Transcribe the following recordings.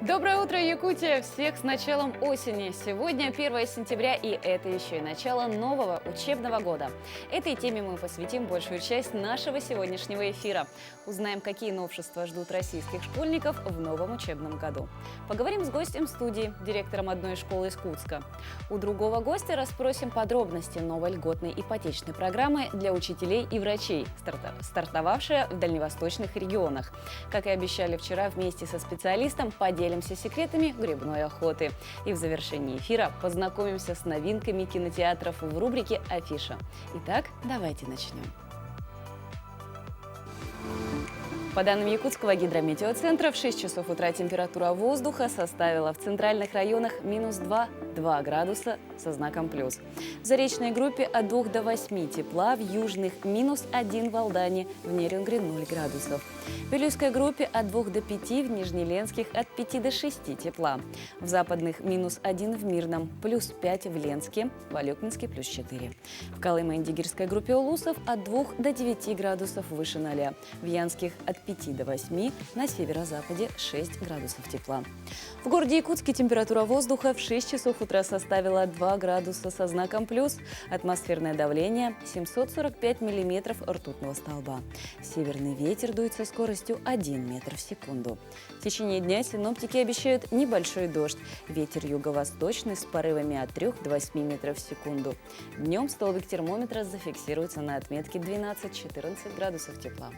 Доброе утро, Якутия! Всех с началом осени! Сегодня 1 сентября, и это еще и начало нового учебного года. Этой теме мы посвятим большую часть нашего сегодняшнего эфира. Узнаем, какие новшества ждут российских школьников в новом учебном году. Поговорим с гостем студии, директором одной из школ из Кутска. У другого гостя расспросим подробности новой льготной ипотечной программы для учителей и врачей, стартовавшая в дальневосточных регионах. Как и обещали вчера, вместе со специалистом поделимся секретами грибной охоты. И в завершении эфира познакомимся с новинками кинотеатров в рубрике «Афиша». Итак, давайте начнем. По данным Якутского гидрометеоцентра, в 6 часов утра температура воздуха составила в центральных районах -2 градуса со знаком плюс. В заречной группе от 2 до 8 тепла, в южных -1 в Алдане, в Нерюнгре 0 градусов. В Белюйской группе от 2 до 5, в Нижнеленских от 5 до 6 тепла. В западных -1 в Мирном, +5 в Ленске, в Алекминске +4. В Колымо-Индигирской группе улусов от 2 до 9 градусов выше 0. В Янских от 5 до 8, на северо-западе 6 градусов тепла. В городе Якутске температура воздуха в 6 часов утра составила 2 градуса со знаком плюс. Атмосферное давление 745 миллиметров ртутного столба. Северный ветер дует со скоростью 1 метр в секунду. В течение дня синоптики обещают небольшой дождь. Ветер юго-восточный с порывами от 3 до 8 метров в секунду. Днем столбик термометра зафиксируется на отметке 12-14 градусов тепла.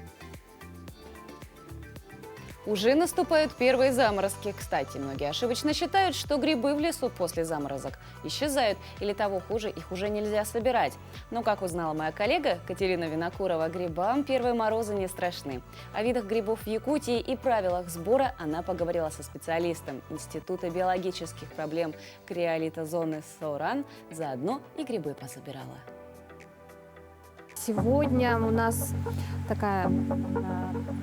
Уже наступают первые заморозки. Кстати, многие ошибочно считают, что грибы в лесу после заморозок исчезают, или того хуже, их уже нельзя собирать. Но, как узнала моя коллега Катерина Винокурова, грибам первые морозы не страшны. О видах грибов в Якутии и правилах сбора она поговорила со специалистом Института биологических проблем криолитозоны СОРАН, заодно и грибы пособирала. Сегодня у нас такая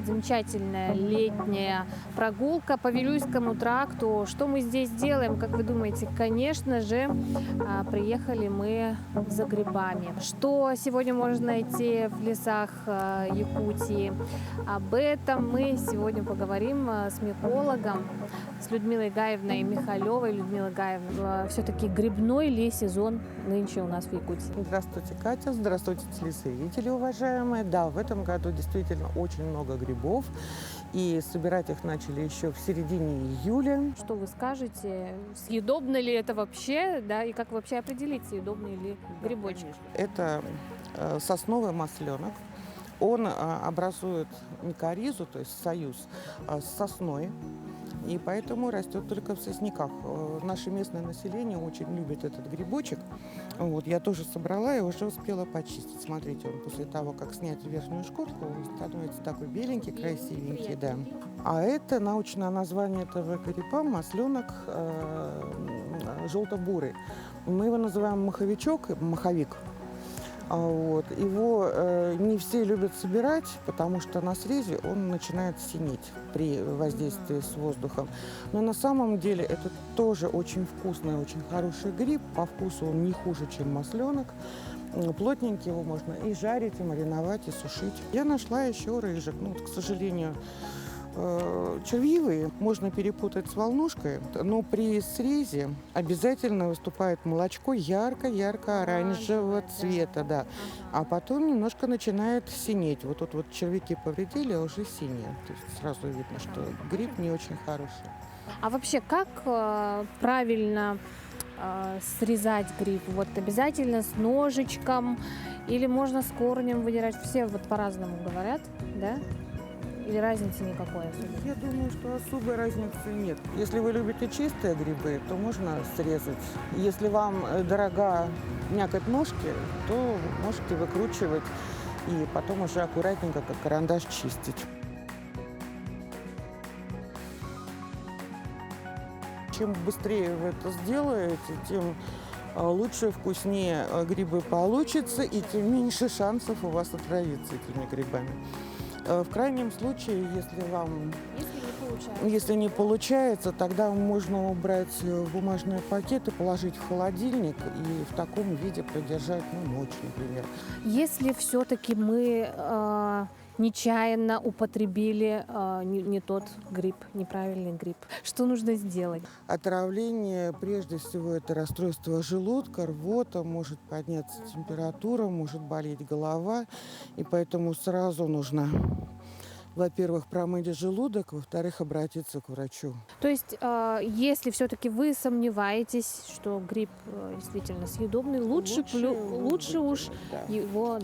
замечательная летняя прогулка по Вилюйскому тракту. Что мы здесь делаем, как вы думаете? Конечно же, приехали мы за грибами. Что сегодня можно найти в лесах Якутии? Об этом мы сегодня поговорим с микологом, с Людмилой Гаевной Михалевой. Людмила Гаевна, все-таки грибной ли сезон нынче у нас в Якутии? Здравствуйте, Катя. Здравствуйте, телезрители уважаемые. Да, в этом году действительно очень много грибов. И собирать их начали еще в середине июля. Что вы скажете? Съедобно ли это вообще? Да, и как вообще определить, съедобный ли грибочек? Это сосновый масленок. Он образует микоризу, то есть союз с сосной. И поэтому растет только в сосняках. Наше местное население очень любит этот грибочек. Вот, я тоже собрала и уже успела почистить. Смотрите, он после того, как снять верхнюю шкурку, он становится такой беленький, красивенький. Да. А это научное название этого гриба — масленок желто-бурый. Мы его называем маховичок, маховик. Вот. Его не все любят собирать, потому что на срезе он начинает синеть при воздействии с воздухом. Но на самом деле это тоже очень вкусный, очень хороший гриб. По вкусу он не хуже, чем масленок. Плотненький, его можно и жарить, и мариновать, и сушить. Я нашла еще рыжик. Ну, вот, к сожалению, червивые можно перепутать с волнушкой, но при срезе обязательно выступает молочко ярко-ярко-оранжевого цвета, да. А потом немножко начинает синеть. Вот тут вот червяки повредили, а уже синее. То есть сразу видно, что гриб не очень хороший. А вообще, как правильно срезать гриб? Вот обязательно с ножичком или можно с корнем выдирать? Все вот по-разному говорят, да? Или разницы никакой особой? Я думаю, что особой разницы нет. Если вы любите чистые грибы, то можно срезать. Если вам дорога мякоть ножки, то можете выкручивать и потом уже аккуратненько, как карандаш, чистить. Чем быстрее вы это сделаете, тем лучше и вкуснее грибы получатся, и тем меньше шансов у вас отравиться этими грибами. В крайнем случае, если не получается, тогда можно убрать в бумажные пакеты, положить в холодильник и в таком виде продержать ночь, например. Если все-таки мы нечаянно употребили не тот гриб, неправильный гриб. Что нужно сделать? Отравление, прежде всего, это расстройство желудка, рвота, может подняться температура, может болеть голова. И поэтому сразу нужно, во-первых, промыть желудок, во-вторых, обратиться к врачу. То есть, если все-таки вы сомневаетесь, что гриб действительно съедобный, лучше уж Да. его,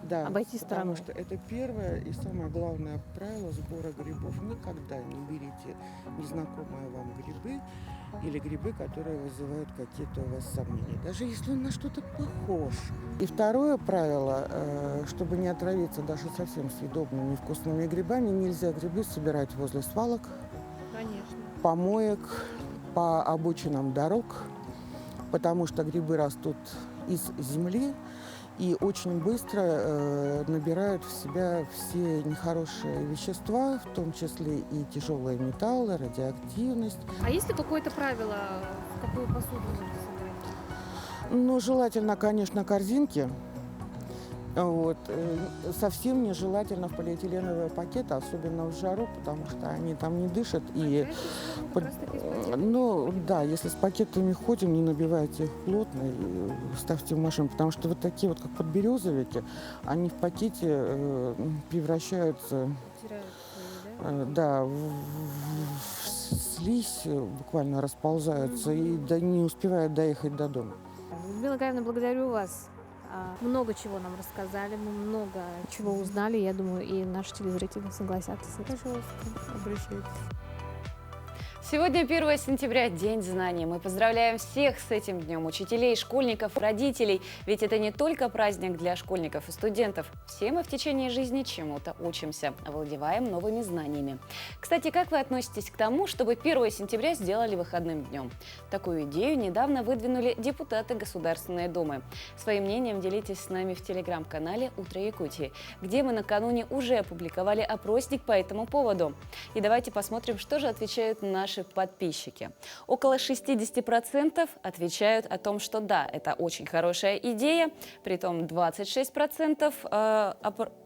Да, обойти стороной. потому что это первое и самое главное правило сбора грибов. Никогда не берите незнакомые вам грибы или грибы, которые вызывают какие-то у вас сомнения, даже если он на что-то похож. И второе правило, чтобы не отравиться даже совсем съедобными и вкусными грибами, нельзя грибы собирать возле свалок, Конечно. помоек, по обочинам дорог, потому что грибы растут из земли и очень быстро набирают в себя все нехорошие вещества, в том числе и тяжелые металлы, радиоактивность. А есть ли какое-то правило, в какую посуду нужно собирать? Ну, желательно, конечно, корзинки. Вот. Совсем нежелательно в полиэтиленовые пакеты, особенно в жару, потому что они там не дышат. И ну да, если с пакетами ходим, не набивайте их плотно и ставьте в машину, потому что вот такие вот, как подберезовики, они в пакете превращаются да, в слизь, буквально расползаются и не успевают доехать до дома. Людмила Гаевна, благодарю вас. Много чего нам рассказали, мы много чего узнали. Я думаю, и наши телезрители согласятся с этим. Пожалуйста, обращайтесь. Сегодня 1 сентября, День знаний. Мы поздравляем всех с этим днем, учителей, школьников, родителей. Ведь это не только праздник для школьников и студентов. Все мы в течение жизни чему-то учимся, овладеваем новыми знаниями. Кстати, как вы относитесь к тому, чтобы 1 сентября сделали выходным днем? Такую идею недавно выдвинули депутаты Государственной Думы. Своим мнением делитесь с нами в телеграм-канале «Утро Якутии», где мы накануне уже опубликовали опросник по этому поводу. И давайте посмотрим, что же отвечают наши подписчики. Около 60% отвечают о том, что да, это очень хорошая идея. Притом 26%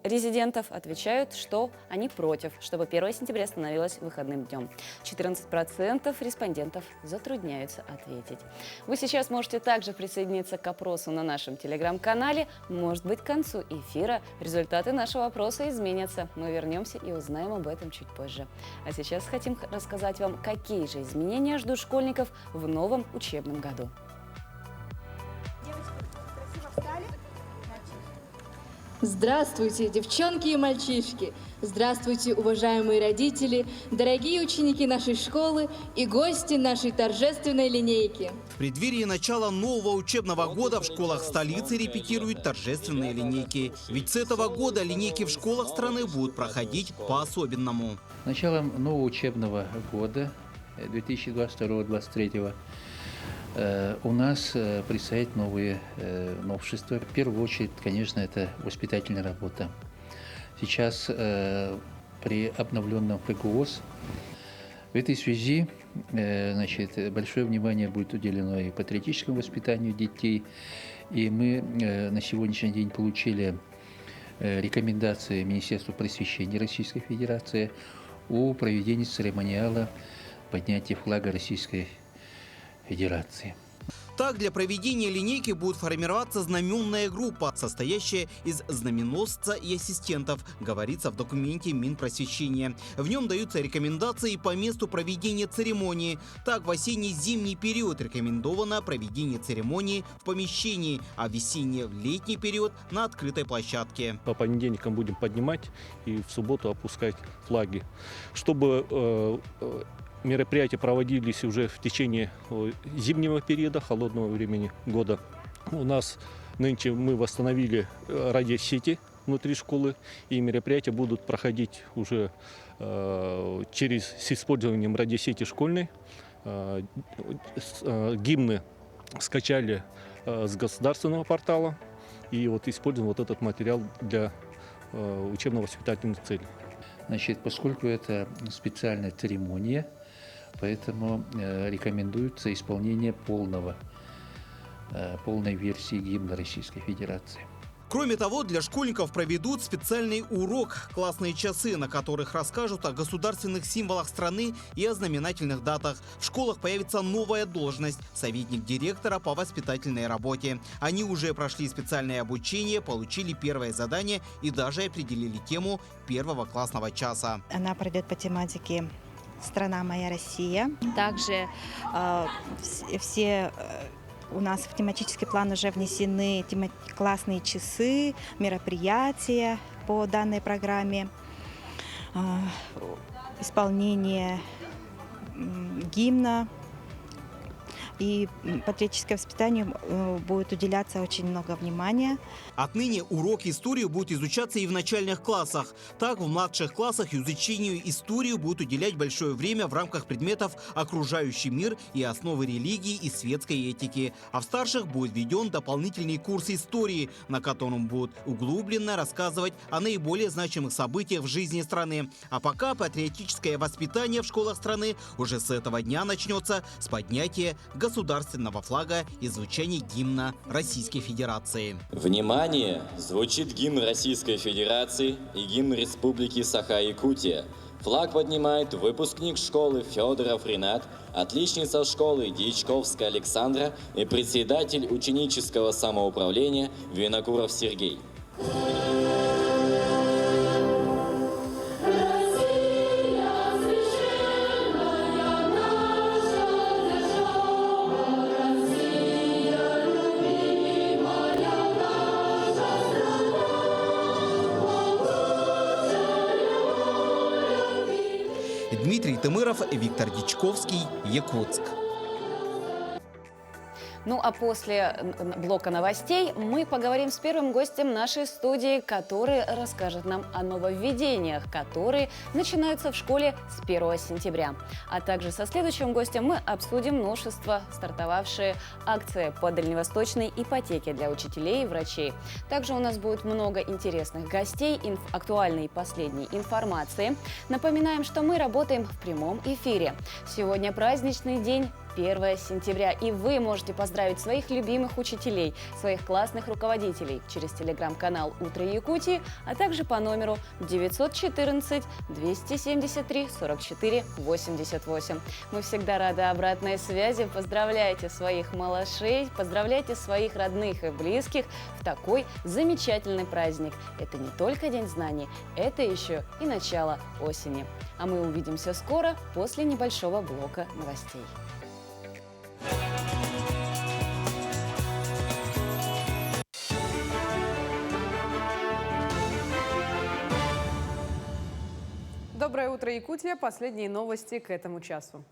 резидентов отвечают, что они против, чтобы 1 сентября становилось выходным днем. 14% респондентов затрудняются ответить. Вы сейчас можете также присоединиться к опросу на нашем телеграм-канале. Может быть, к концу эфира результаты нашего опроса изменятся. Мы вернемся и узнаем об этом чуть позже. А сейчас хотим рассказать вам, какие же изменения ждут школьников в новом учебном году. Здравствуйте, девчонки и мальчишки! Здравствуйте, уважаемые родители, дорогие ученики нашей школы и гости нашей торжественной линейки. В преддверии начала нового учебного года в школах столицы репетируют торжественные линейки. Ведь с этого года линейки в школах страны будут проходить по-особенному. Началом нового учебного года 2022-2023 у нас предстоят новые новшества. В первую очередь, конечно, это воспитательная работа. Сейчас при обновленном ФГОС в этой связи большое внимание будет уделено и патриотическому воспитанию детей. И мы на сегодняшний день получили рекомендации Министерства просвещения Российской Федерации о проведении церемониала поднятия флага Российской Федерации. Так, для проведения линейки будет формироваться знаменная группа, состоящая из знаменосца и ассистентов, говорится в документе Минпросвещения. В нем даются рекомендации по месту проведения церемонии. Так, в осенне-зимний период рекомендовано проведение церемонии в помещении, а в весенне-летний период на открытой площадке. По понедельникам будем поднимать и в субботу опускать флаги. Чтобы мероприятия проводились уже в течение зимнего периода, холодного времени года. У нас нынче мы восстановили радиосети внутри школы, и мероприятия будут проходить уже с использованием радиосети школьной. Гимны скачали с государственного портала, и используем этот материал для учебно-воспитательных целей. Поскольку это специальная церемония, поэтому рекомендуется исполнение полной версии гимна Российской Федерации. Кроме того, для школьников проведут специальный урок – классные часы, на которых расскажут о государственных символах страны и о знаменательных датах. В школах появится новая должность – советник директора по воспитательной работе. Они уже прошли специальное обучение, получили первое задание и даже определили тему первого классного часа. Она пройдет по тематике «Страна моя Россия». Также у нас в тематический план уже внесены классные часы, мероприятия по данной программе, исполнение гимна. И патриотическое воспитание будет уделяться очень много внимания. Отныне урок истории будет изучаться и в начальных классах. Так, в младших классах изучению истории будут уделять большое время в рамках предметов «Окружающий мир» и «Основы религии и светской этики». А в старших будет введен дополнительный курс истории, на котором будут углубленно рассказывать о наиболее значимых событиях в жизни страны. А пока патриотическое воспитание в школах страны уже с этого дня начнется с поднятия государственного флага и звучания гимна Российской Федерации. Внимание! Звучит гимн Российской Федерации и гимн Республики Саха-Якутия. Флаг поднимает выпускник школы Федоров Ренат, отличница школы Дьячковская Александра и председатель ученического самоуправления Винокуров Сергей. Дмитрий Тымыров, Виктор Дичковский, Якутск. Ну а после блока новостей мы поговорим с первым гостем нашей студии, который расскажет нам о нововведениях, которые начинаются в школе с 1 сентября. А также со следующим гостем мы обсудим новшества, стартовавшие акции по дальневосточной ипотеке для учителей и врачей. Также у нас будет много интересных гостей, актуальной и последней информации. Напоминаем, что мы работаем в прямом эфире. Сегодня праздничный день. 1 сентября. И вы можете поздравить своих любимых учителей, своих классных руководителей через телеграм-канал «Утро Якутии», а также по номеру 914-273-44-88. Мы всегда рады обратной связи. Поздравляйте своих малышей, поздравляйте своих родных и близких в такой замечательный праздник. Это не только День знаний, это еще и начало осени. А мы увидимся скоро после небольшого блока новостей. Доброе утро, Якутия. Последние новости к этому часу.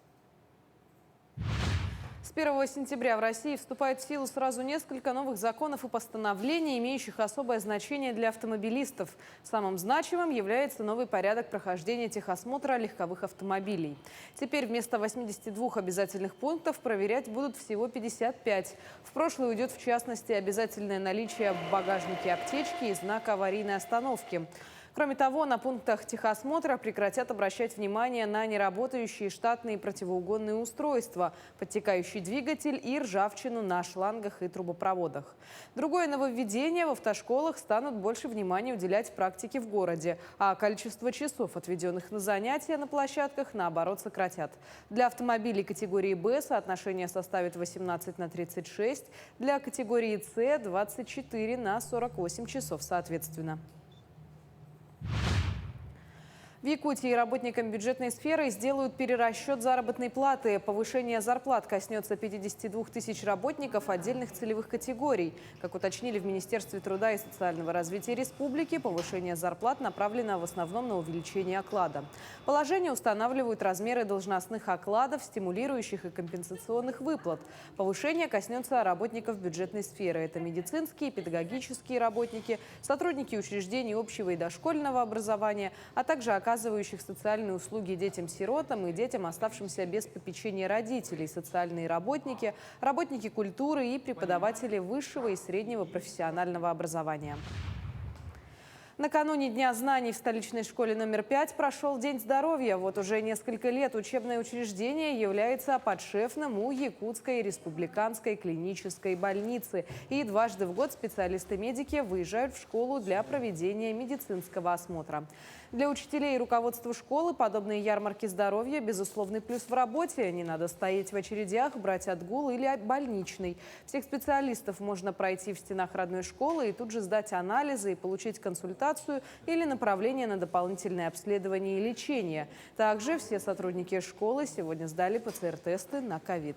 С 1 сентября в России вступает в силу сразу несколько новых законов и постановлений, имеющих особое значение для автомобилистов. Самым значимым является новый порядок прохождения техосмотра легковых автомобилей. Теперь вместо 82 обязательных пунктов проверять будут всего 55. В прошлое уйдет, в частности, обязательное наличие в багажнике аптечки и знака аварийной остановки. Кроме того, на пунктах техосмотра прекратят обращать внимание на неработающие штатные противоугонные устройства, подтекающий двигатель и ржавчину на шлангах и трубопроводах. Другое нововведение: в автошколах станут больше внимания уделять практике в городе, а количество часов, отведенных на занятия на площадках, наоборот, сократят. Для автомобилей категории «Б» соотношение составит 18:36, для категории «С» 24:48 часов соответственно. В Якутии работникам бюджетной сферы сделают перерасчет заработной платы. Повышение зарплат коснется 52 тысяч работников отдельных целевых категорий. Как уточнили в Министерстве труда и социального развития республики, повышение зарплат направлено в основном на увеличение оклада. Положение устанавливают размеры должностных окладов, стимулирующих и компенсационных выплат. Повышение коснется работников бюджетной сферы. Это медицинские, педагогические работники, сотрудники учреждений общего и дошкольного образования, а также оказывающих социальные услуги детям-сиротам и детям, оставшимся без попечения родителей, социальные работники, работники культуры и преподаватели высшего и среднего профессионального образования. Накануне Дня знаний в столичной школе номер 5 прошел День здоровья. Вот уже несколько лет учебное учреждение является подшефным у Якутской республиканской клинической больницы. И дважды в год специалисты-медики выезжают в школу для проведения медицинского осмотра. Для учителей и руководства школы подобные ярмарки здоровья – безусловный плюс в работе. Не надо стоять в очередях, брать отгул или больничный. Всех специалистов можно пройти в стенах родной школы и тут же сдать анализы и получить консультацию или направление на дополнительное обследование и лечение. Также все сотрудники школы сегодня сдали ПЦР-тесты на ковид.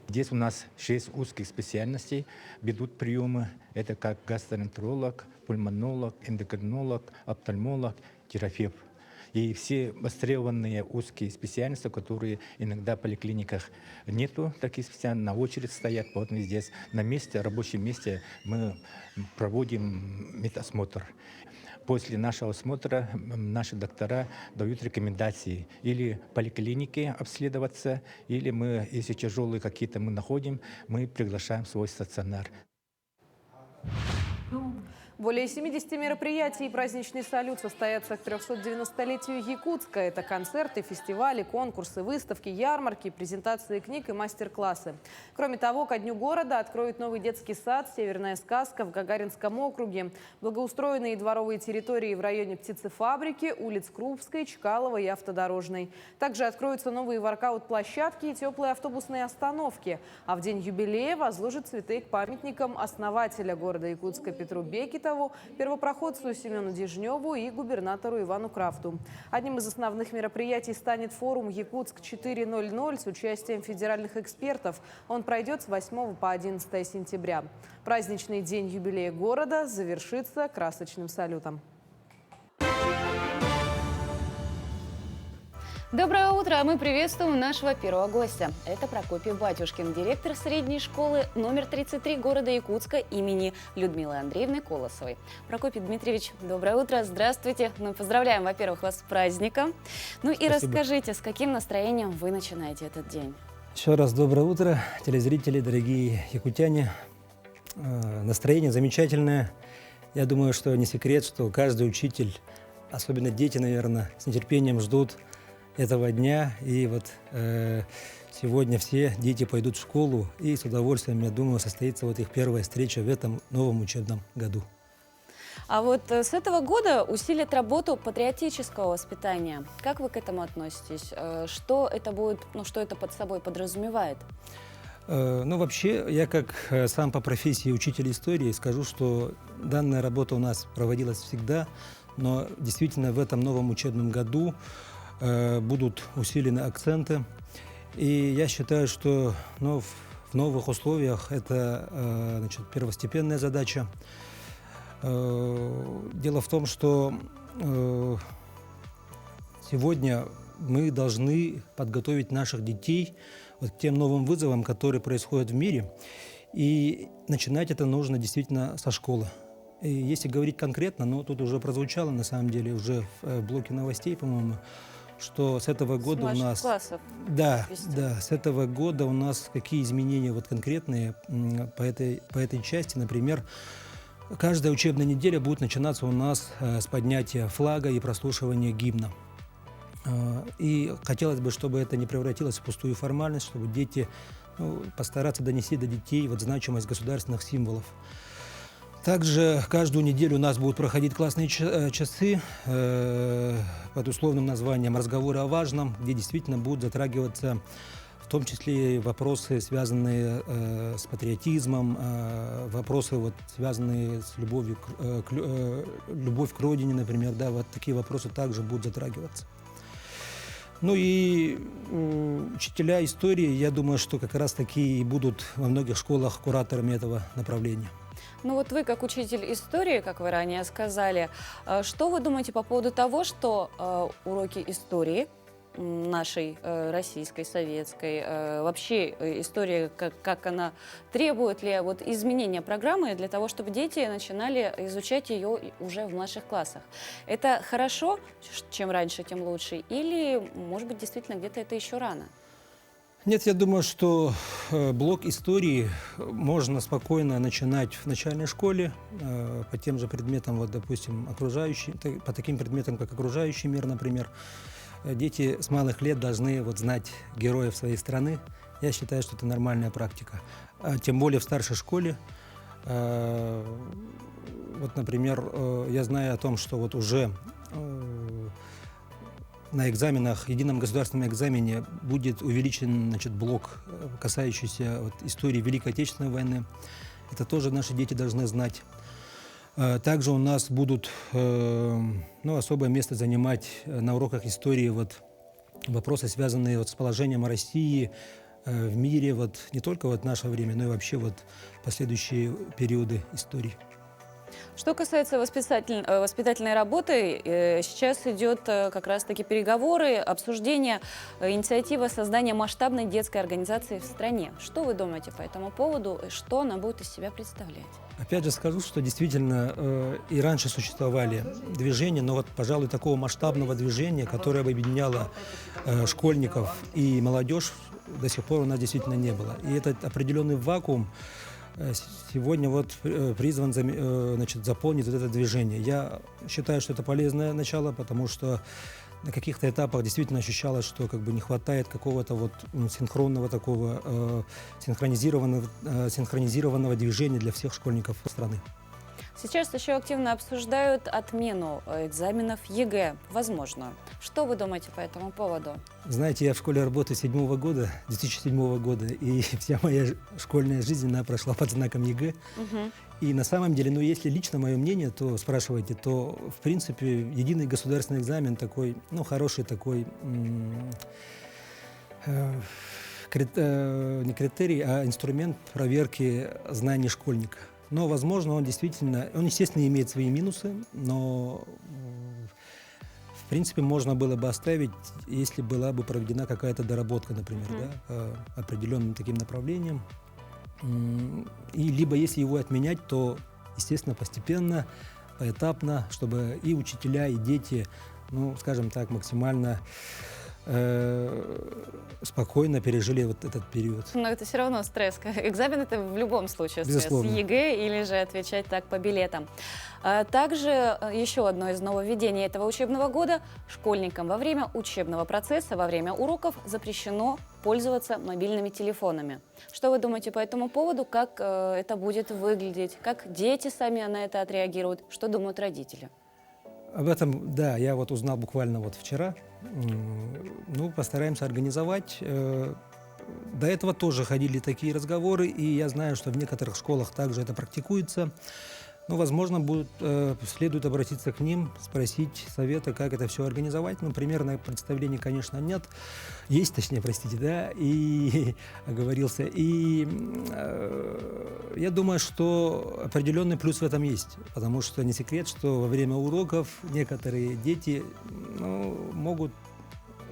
Здесь у нас 6 узких специальностей ведут приемы. Это как гастроэнтеролог, пульмонолог, эндокринолог, офтальмолог, терапевт. И все востребованные узкие специальности, которые иногда в поликлиниках нету, таких специальностей, на очередь стоят. Вот мы здесь на месте, рабочем месте мы проводим медосмотр. После нашего осмотра наши доктора дают рекомендации или в поликлинике обследоваться, или мы, если тяжелые какие-то мы находим, мы приглашаем в свой стационар. Более 70 мероприятий и праздничный салют состоятся к 390-летию Якутска. Это концерты, фестивали, конкурсы, выставки, ярмарки, презентации книг и мастер-классы. Кроме того, ко Дню города откроют новый детский сад «Северная сказка» в Гагаринском округе, благоустроенные дворовые территории в районе птицефабрики, улиц Крупской, Чкалова и Автодорожной. Также откроются новые воркаут-площадки и теплые автобусные остановки. А в день юбилея возложат цветы к памятникам основателя города Якутска Петру Бекетову, первопроходцу Семену Дежневу и губернатору Ивану Крафту. Одним из основных мероприятий станет форум «Якутск 4.0.0» с участием федеральных экспертов. Он пройдет с 8 по 11 сентября. Праздничный день юбилея города завершится красочным салютом. Доброе утро! Мы приветствуем нашего первого гостя. Это Прокопий Батюшкин, директор средней школы номер 33 города Якутска имени Людмилы Андреевны Колосовой. Прокопий Дмитриевич, доброе утро! Здравствуйте! Ну, поздравляем, во-первых, вас с праздником. Ну и расскажите, с каким настроением вы начинаете этот день? Еще раз доброе утро, телезрители, дорогие якутяне. Настроение замечательное. Я думаю, что не секрет, что каждый учитель, особенно дети, наверное, с нетерпением ждут этого дня. И вот сегодня все дети пойдут в школу, и с удовольствием, я думаю, состоится вот их первая встреча в этом новом учебном году. А вот с этого года усилят работу патриотического воспитания. Как вы к этому относитесь? Что это будет, что это под собой подразумевает? Ну, вообще, я как сам по профессии учитель истории скажу, что данная работа у нас проводилась всегда, но действительно в этом новом учебном году будут усилены акценты. И я считаю, что в новых условиях это первостепенная задача. Дело в том, что сегодня мы должны подготовить наших детей вот к тем новым вызовам, которые происходят в мире. И начинать это нужно действительно со школы. И если говорить конкретно, тут уже прозвучало, на самом деле, уже в блоке новостей, по-моему, что с этого года у нас... классов. Да, с этого года у нас какие изменения вот конкретные по этой части. Например, каждая учебная неделя будет начинаться у нас с поднятия флага и прослушивания гимна. И хотелось бы, чтобы это не превратилось в пустую формальность, чтобы дети постараться донести до детей вот значимость государственных символов. Также каждую неделю у нас будут проходить классные часы под условным названием «Разговоры о важном», где действительно будут затрагиваться в том числе и вопросы, связанные с патриотизмом, вопросы, связанные с любовью любовь к родине, например. Да, вот такие вопросы также будут затрагиваться. Ну и учителя истории, я думаю, что как раз таки и будут во многих школах кураторами этого направления. Ну вот вы, как учитель истории, как вы ранее сказали, что вы думаете по поводу того, что уроки истории нашей российской, советской, вообще история, как она требует ли изменения программы для того, чтобы дети начинали изучать ее уже в младших классах? Это хорошо, чем раньше, тем лучше? Или, может быть, действительно где-то это еще рано? Нет, я думаю, что блок истории можно спокойно начинать в начальной школе по тем же предметам, вот, допустим, по таким предметам, как окружающий мир, например. Дети с малых лет должны вот знать героев своей страны. Я считаю, что это нормальная практика. Тем более в старшей школе. Вот, например, я знаю о том, что вот уже на экзаменах, едином государственном экзамене будет увеличен, значит, блок, касающийся вот истории Великой Отечественной войны. Это тоже наши дети должны знать. Также у нас будут особое место занимать на уроках истории вот вопросы, связанные вот с положением России в мире, вот не только вот в наше время, но и вообще вот последующие периоды истории. Что касается воспитательной работы, сейчас идет как раз-таки переговоры, обсуждение инициативы создания масштабной детской организации в стране. Что вы думаете по этому поводу и что она будет из себя представлять? Опять же скажу, что действительно и раньше существовали движения, но вот, пожалуй, такого масштабного движения, которое бы объединяло школьников и молодежь, до сих пор у нас действительно не было. И этот определенный вакуум сегодня вот призван заполнить вот это движение. Я считаю, что это полезное начало, потому что на каких-то этапах действительно ощущалось, что как бы не хватает какого-то вот синхронного такого синхронизированного движения для всех школьников страны. Сейчас еще активно обсуждают отмену экзаменов ЕГЭ, возможно. Что вы думаете по этому поводу? Знаете, я в школе работаю с 2007 года, и вся моя школьная жизнь, она прошла под знаком ЕГЭ. И на самом деле, если лично мое мнение, то спрашиваете, то, в принципе, единый государственный экзамен такой, хороший такой, не критерий, а инструмент проверки знаний школьника. Но, возможно, он естественно, имеет свои минусы, но, в принципе, можно было бы оставить, если была бы проведена какая-то доработка, например, по определенным таким направлениям. И либо, если его отменять, то, естественно, постепенно, поэтапно, чтобы и учителя, и дети, скажем так, максимально спокойно пережили вот этот период. Но это все равно стресс. Экзамен — это в любом случае стресс. Безусловно. ЕГЭ или же отвечать так по билетам. Также еще одно из нововведений этого учебного года — школьникам во время учебного процесса, во время уроков запрещено пользоваться мобильными телефонами. Что вы думаете по этому поводу? Как это будет выглядеть? Как дети сами на это отреагируют? Что думают родители? Об этом, да, я вот узнал буквально вот вчера. Постараемся организовать. До этого тоже ходили такие разговоры, и я знаю, что в некоторых школах также это практикуется. Возможно, следует обратиться к ним, спросить совета, как это все организовать. Примерное представление, конечно, нет. Есть, точнее, простите, да, и оговорился. И я думаю, что определенный плюс в этом есть, потому что не секрет, что во время уроков некоторые дети могут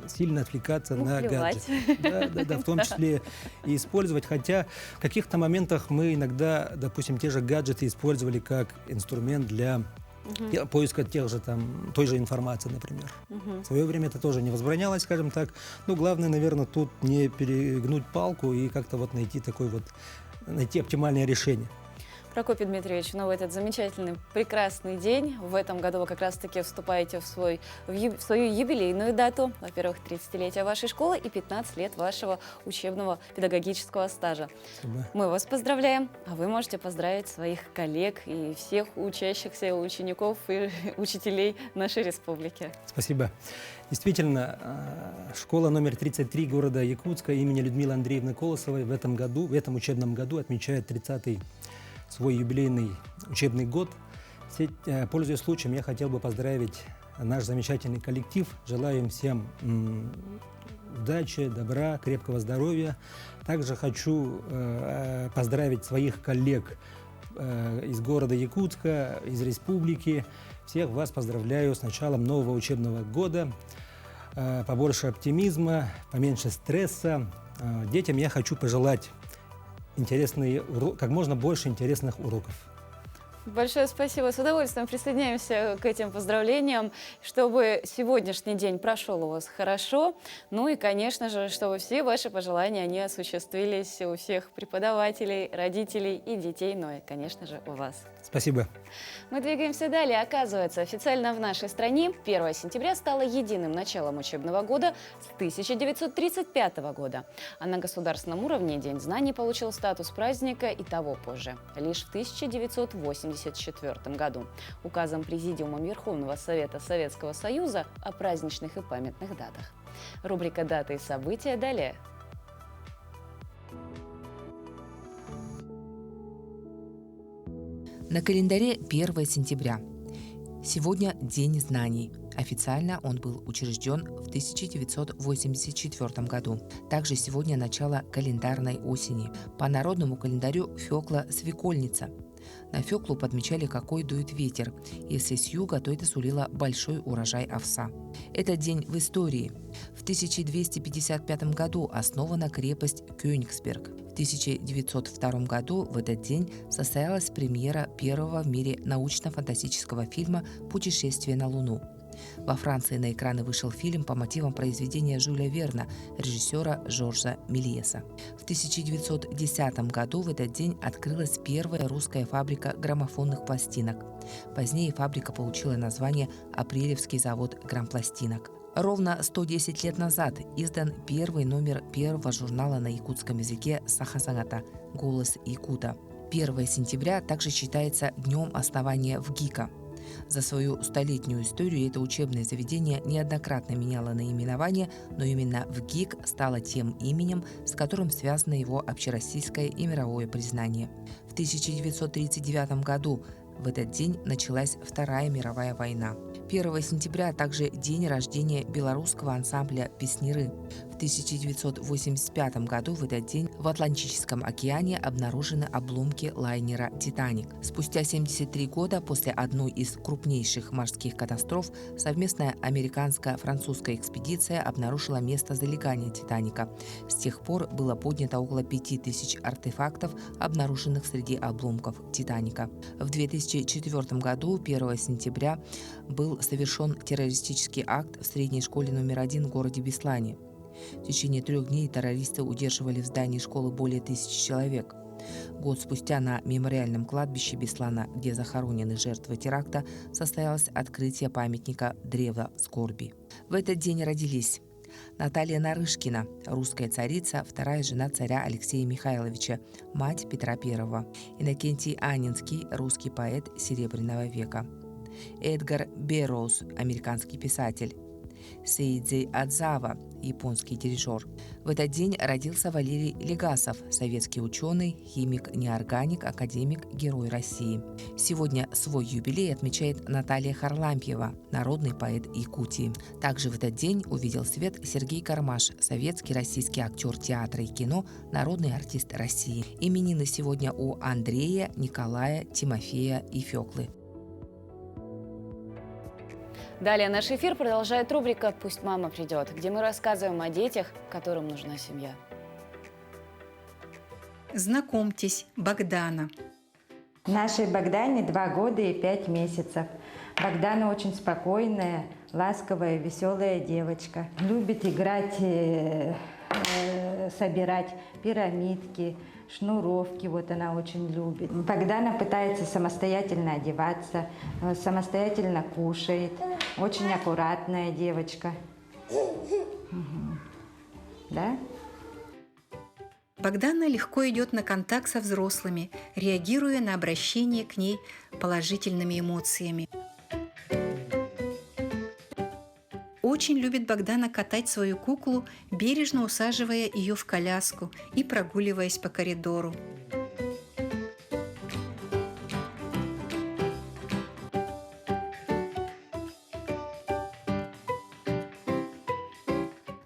сильно отвлекаться на гаджет. Да, в том числе и использовать. Хотя в каких-то моментах мы иногда, допустим, те же гаджеты использовали как инструмент для поиска той же информации, например. В свое время это тоже не возбранялось, скажем так. Главное, наверное, тут не перегнуть палку и как-то найти оптимальное решение. Прокопий Дмитриевич, в этот замечательный, прекрасный день. В этом году вы как раз-таки вступаете в свою юбилейную дату. Во-первых, 30-летие вашей школы и 15 лет вашего учебного педагогического стажа. Спасибо. Мы вас поздравляем, а вы можете поздравить своих коллег и всех учащихся учеников и учителей нашей республики. Спасибо. Действительно, школа номер 33 города Якутска имени Людмилы Андреевны Колосовой в этом учебном году отмечает 30-й свой юбилейный учебный год. Пользуясь случаем, я хотел бы поздравить наш замечательный коллектив. Желаю им всем удачи, добра, крепкого здоровья. Также хочу поздравить своих коллег из города Якутска, из республики. Всех вас поздравляю с началом нового учебного года. Побольше оптимизма, поменьше стресса. Детям я хочу пожелать как можно больше интересных уроков. Большое спасибо. С удовольствием присоединяемся к этим поздравлениям, чтобы сегодняшний день прошел у вас хорошо. Ну и, конечно же, чтобы все ваши пожелания, они осуществились у всех преподавателей, родителей и детей, но и, конечно же, у вас. Спасибо. Мы двигаемся далее. Оказывается, официально в нашей стране 1 сентября стало единым началом учебного года с 1935 года. А на государственном уровне День знаний получил статус праздника и того позже, лишь в 1984 году, указом Президиума Верховного Совета Советского Союза о праздничных и памятных датах. Рубрика «Даты и события» далее. На календаре 1 сентября. Сегодня День знаний. Официально он был учрежден в 1984 году. Также сегодня начало календарной осени. По народному календарю Фёкла свекольница. На Фёклу подмечали, какой дует ветер. Если с юга, то это сулило большой урожай овса. Этот день в истории. В 1255 году основана крепость Кёнигсберг. В 1902 году в этот день состоялась премьера первого в мире научно-фантастического фильма «Путешествие на Луну». Во Франции на экраны вышел фильм по мотивам произведения Жюля Верна, режиссера Жоржа Мельеса. В 1910 году в этот день открылась первая русская фабрика граммофонных пластинок. Позднее фабрика получила название «Апрелевский завод грампластинок». Ровно 110 лет назад издан первый номер первого журнала на якутском языке «Сахасагата» «Голос якута». 1 сентября также считается днем основания ВГИКа. За свою столетнюю историю это учебное заведение неоднократно меняло наименование, но именно ВГИК стало тем именем, с которым связано его общероссийское и мировое признание. В 1939 году в этот день началась Вторая мировая война. 1 сентября также день рождения белорусского ансамбля «Песняры». В 1985 году в этот день в Атлантическом океане обнаружены обломки лайнера «Титаник». Спустя 73 года после одной из крупнейших морских катастроф совместная американско-французская экспедиция обнаружила место залегания «Титаника». С тех пор было поднято около 5000 артефактов, обнаруженных среди обломков «Титаника». В 2004 году, 1 сентября, был совершен террористический акт в средней школе номер 1 в городе Беслане. В течение 3 дней террористы удерживали в здании школы более 1000 человек. Год спустя на мемориальном кладбище Беслана, где захоронены жертвы теракта, состоялось открытие памятника «Древо скорби». В этот день родились Наталья Нарышкина, русская царица, вторая жена царя Алексея Михайловича, мать Петра I. Иннокентий Анинский, русский поэт Серебряного века. Эдгар Берроуз, американский писатель. Сейдзи Адзава, японский дирижер. В этот день родился Валерий Легасов, советский ученый, химик, неорганик, академик, герой России. Сегодня свой юбилей отмечает Наталья Харлампьева, народный поэт Якутии. Также в этот день увидел свет Сергей Кармаш, советский российский актер театра и кино, народный артист России. Именины сегодня у Андрея, Николая, Тимофея и Фёклы. Далее наш эфир продолжает рубрика «Пусть мама придет», где мы рассказываем о детях, которым нужна семья. Знакомьтесь, Богдана. Нашей Богдане 2 года и 5 месяцев. Богдана очень спокойная, ласковая, веселая девочка. Любит играть, собирать пирамидки, шнуровки, вот она очень любит. Богдана пытается самостоятельно одеваться, самостоятельно кушает. Очень аккуратная девочка. Да? Богдана легко идет на контакт со взрослыми, реагируя на обращение к ней положительными эмоциями. Очень любит Богдана катать свою куклу, бережно усаживая ее в коляску и прогуливаясь по коридору.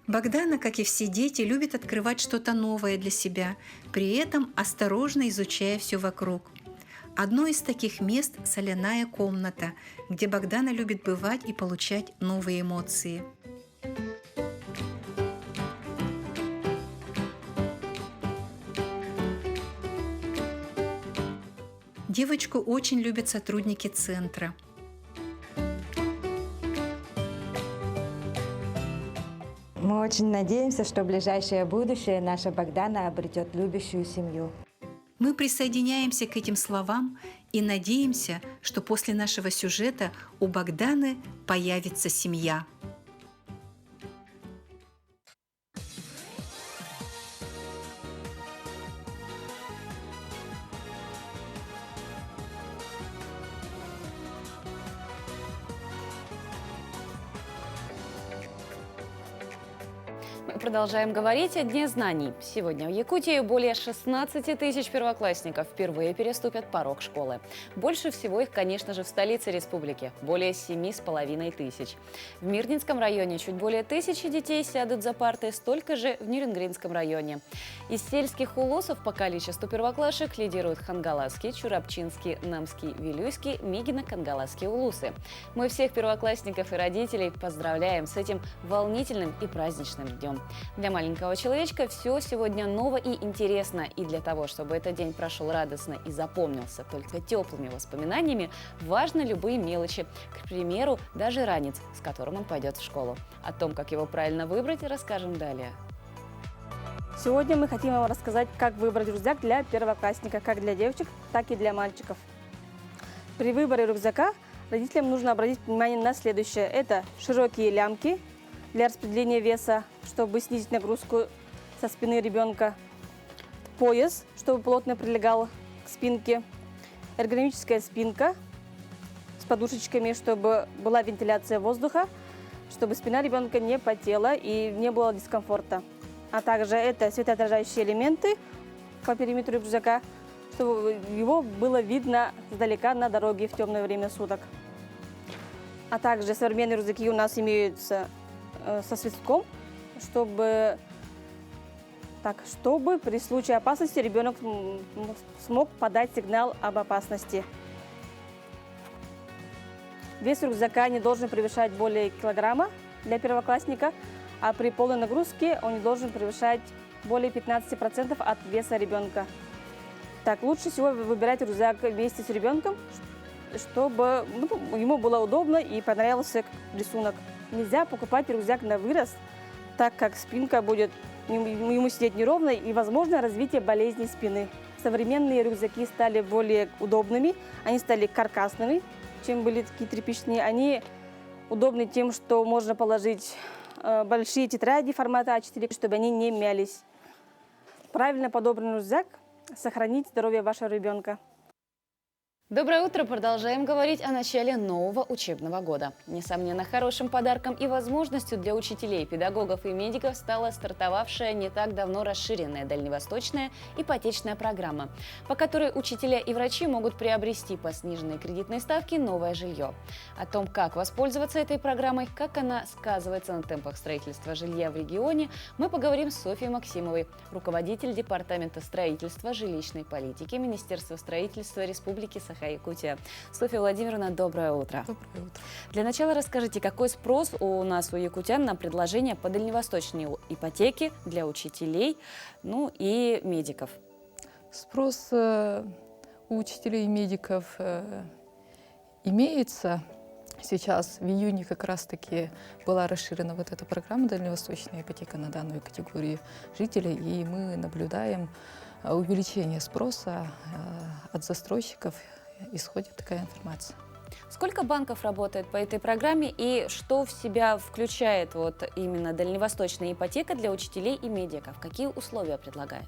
Богдана, как и все дети, любит открывать что-то новое для себя, при этом осторожно изучая все вокруг. Одно из таких мест – соляная комната, где Богдана любит бывать и получать новые эмоции. Девочку очень любят сотрудники центра. Мы очень надеемся, что в ближайшее будущее наша Богдана обретет любящую семью. Мы присоединяемся к этим словам и надеемся, что после нашего сюжета у Богданы появится семья. Мы продолжаем говорить о Дне знаний. Сегодня в Якутии более 16 тысяч первоклассников впервые переступят порог школы. Больше всего их, конечно же, в столице республики – более 7,5 тысяч. В Мирнинском районе чуть более 1000 детей сядут за парты, столько же в Нюрингринском районе. Из сельских улусов по количеству первоклашек лидируют Хангаласский, Чурапчинский, Намский, Вилюйский, Мигино-Кангаласский улусы. Мы всех первоклассников и родителей поздравляем с этим волнительным и праздничным днем. Для маленького человечка все сегодня ново и интересно. И для того, чтобы этот день прошел радостно и запомнился только теплыми воспоминаниями, важны любые мелочи. К примеру, даже ранец, с которым он пойдет в школу. О том, как его правильно выбрать, расскажем далее. Сегодня мы хотим вам рассказать, как выбрать рюкзак для первоклассника, как для девочек, так и для мальчиков. При выборе рюкзака родителям нужно обратить внимание на следующее. Это широкие лямки для распределения веса, чтобы снизить нагрузку со спины ребенка. Пояс, чтобы плотно прилегал к спинке. Эргономическая спинка с подушечками, чтобы была вентиляция воздуха, чтобы спина ребенка не потела и не было дискомфорта. А также это светоотражающие элементы по периметру рюкзака, чтобы его было видно сдалека на дороге в темное время суток. А также современные рюкзаки у нас имеются со свистком, чтобы при случае опасности ребенок смог подать сигнал об опасности. Вес рюкзака не должен превышать более килограмма для первоклассника, а при полной нагрузке он не должен превышать более 15% от веса ребенка. Так, лучше всего выбирать рюкзак вместе с ребенком, чтобы ему было удобно и понравился рисунок. Нельзя покупать рюкзак на вырост, так как спинка будет ему сидеть неровно и возможно развитие болезней спины. Современные рюкзаки стали более удобными, они стали каркасными, чем были такие тряпичные. Они удобны тем, что можно положить большие тетради формата А4, чтобы они не мялись. Правильно подобранный рюкзак сохранит здоровье вашего ребенка. Доброе утро! Продолжаем говорить о начале нового учебного года. Несомненно, хорошим подарком и возможностью для учителей, педагогов и медиков стала стартовавшая не так давно расширенная дальневосточная ипотечная программа, по которой учителя и врачи могут приобрести по сниженной кредитной ставке новое жилье. О том, как воспользоваться этой программой, как она сказывается на темпах строительства жилья в регионе, мы поговорим с Софьей Максимовой, руководитель Департамента строительства, жилищной политики Министерства строительства Республики Саха-Якутия. Софья Владимировна, доброе утро. Доброе утро. Для начала расскажите, какой спрос у нас, у якутян, на предложение по дальневосточной ипотеке для учителей, и медиков? Спрос у учителей и медиков имеется. Сейчас в июне как раз-таки была расширена вот эта программа «Дальневосточная ипотека» на данную категорию жителей, и мы наблюдаем увеличение спроса от застройщиков. Исходит такая информация. Сколько банков работает по этой программе и что в себя включает именно дальневосточная ипотека для учителей и медиков? Какие условия предлагает?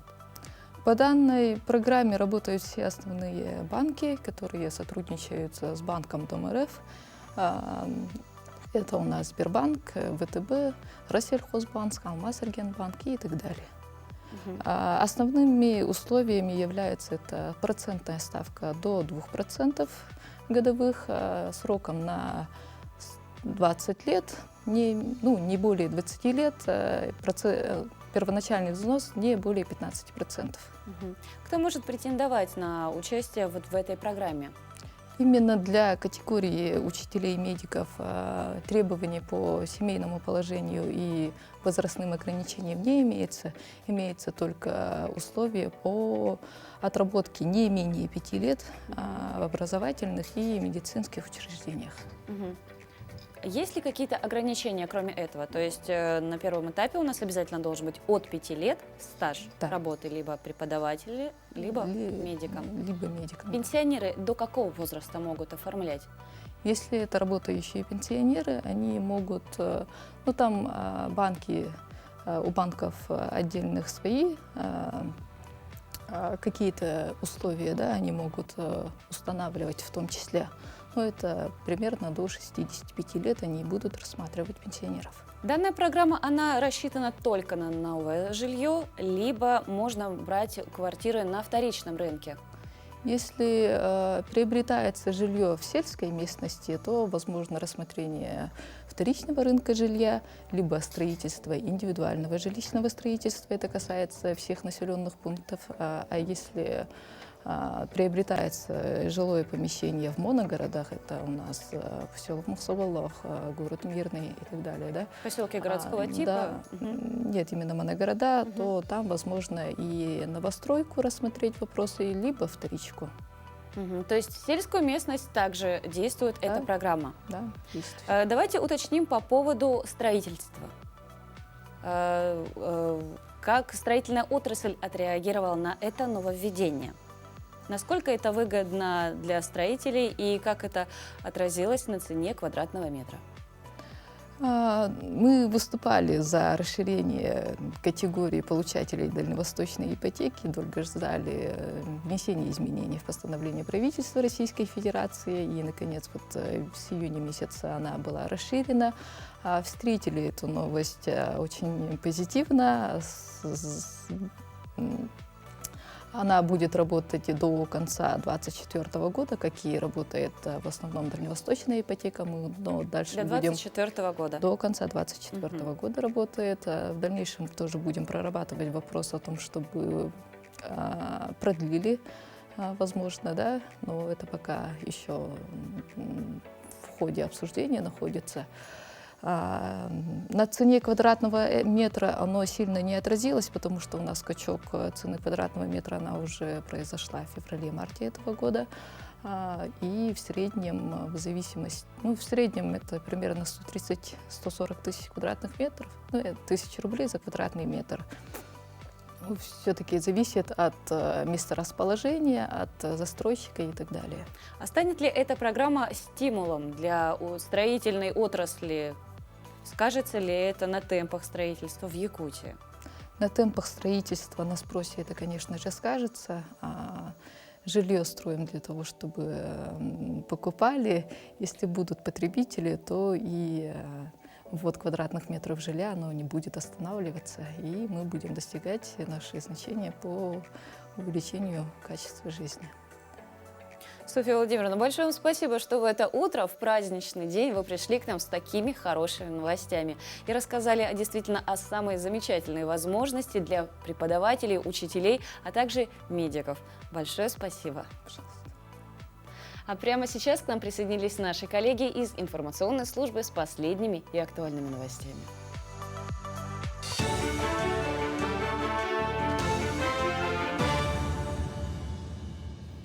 По данной программе работают все основные банки, которые сотрудничают с банком Дом РФ. Это у нас Сбербанк, ВТБ, Россельхозбанк, Алмаз-Аргентбанк и так далее. Основными условиями является это процентная ставка до 2% годовых, сроком на 20 лет, не более 20 лет, первоначальный взнос не более 15%. Кто может претендовать на участие в этой программе? Именно для категории учителей и медиков требований по семейному положению и возрастным ограничениям не имеется. Имеется только условие по отработке не менее 5 лет в образовательных и медицинских учреждениях. Есть ли какие-то ограничения, кроме этого? То есть на первом этапе у нас обязательно должен быть от 5 лет стаж работы либо преподавателя, либо медиком. Либо медиком. Пенсионеры до какого возраста могут оформлять? Если это работающие пенсионеры, они могут, ну там банки, у банков отдельных свои какие-то условия, да, они могут устанавливать в том числе. Но это примерно до 65 лет они будут рассматривать пенсионеров. Данная программа, она рассчитана только на новое жилье, либо можно брать квартиры на вторичном рынке? Если приобретается жилье в сельской местности, то возможно рассмотрение вторичного рынка жилья, либо строительство индивидуального жилищного строительства. Это касается всех населенных пунктов. А если приобретается жилое помещение в моногородах, это у нас поселок Мухсоволох, город Мирный и так далее, да? Поселки городского типа? Да, нет, именно моногорода, то там возможно и новостройку рассмотреть вопросы, либо вторичку. То есть в сельскую местность также действует эта программа? Да, действует. Давайте уточним по поводу строительства. Как строительная отрасль отреагировала на это нововведение? Насколько это выгодно для строителей и как это отразилось на цене квадратного метра? Мы выступали за расширение категории получателей дальневосточной ипотеки, долго ждали внесения изменений в постановление правительства Российской Федерации, и, наконец, вот с июня месяца она была расширена. Встретили эту новость очень позитивно. Она будет работать и до конца 2024 года, как и работает в основном дальневосточная ипотека. Но дальше до 2024 года? До конца 2024 года работает. В дальнейшем тоже будем прорабатывать вопрос о том, чтобы продлили, возможно, да, но это пока еще в ходе обсуждения находится. На цене квадратного метра оно сильно не отразилось, потому что у нас скачок цены квадратного метра она уже произошла в феврале-марте этого года. И в среднем, в зависимости, в среднем это примерно 130-140 тысяч квадратных метров, 1000 рублей за квадратный метр. Все-таки зависит от месторасположения, от застройщика и так далее. А станет ли эта программа стимулом для строительной отрасли? Скажется ли это на темпах строительства в Якутии? На темпах строительства, на спросе это, конечно же, скажется. Жилье строим для того, чтобы покупали. Если будут потребители, то и ввод квадратных метров жилья, оно не будет останавливаться, и мы будем достигать наши значения по увеличению качества жизни. Софья Владимировна, большое вам спасибо, что в это утро, в праздничный день, вы пришли к нам с такими хорошими новостями и рассказали действительно о самой замечательной возможности для преподавателей, учителей, а также медиков. Большое спасибо. Пожалуйста. А прямо сейчас к нам присоединились наши коллеги из информационной службы с последними и актуальными новостями.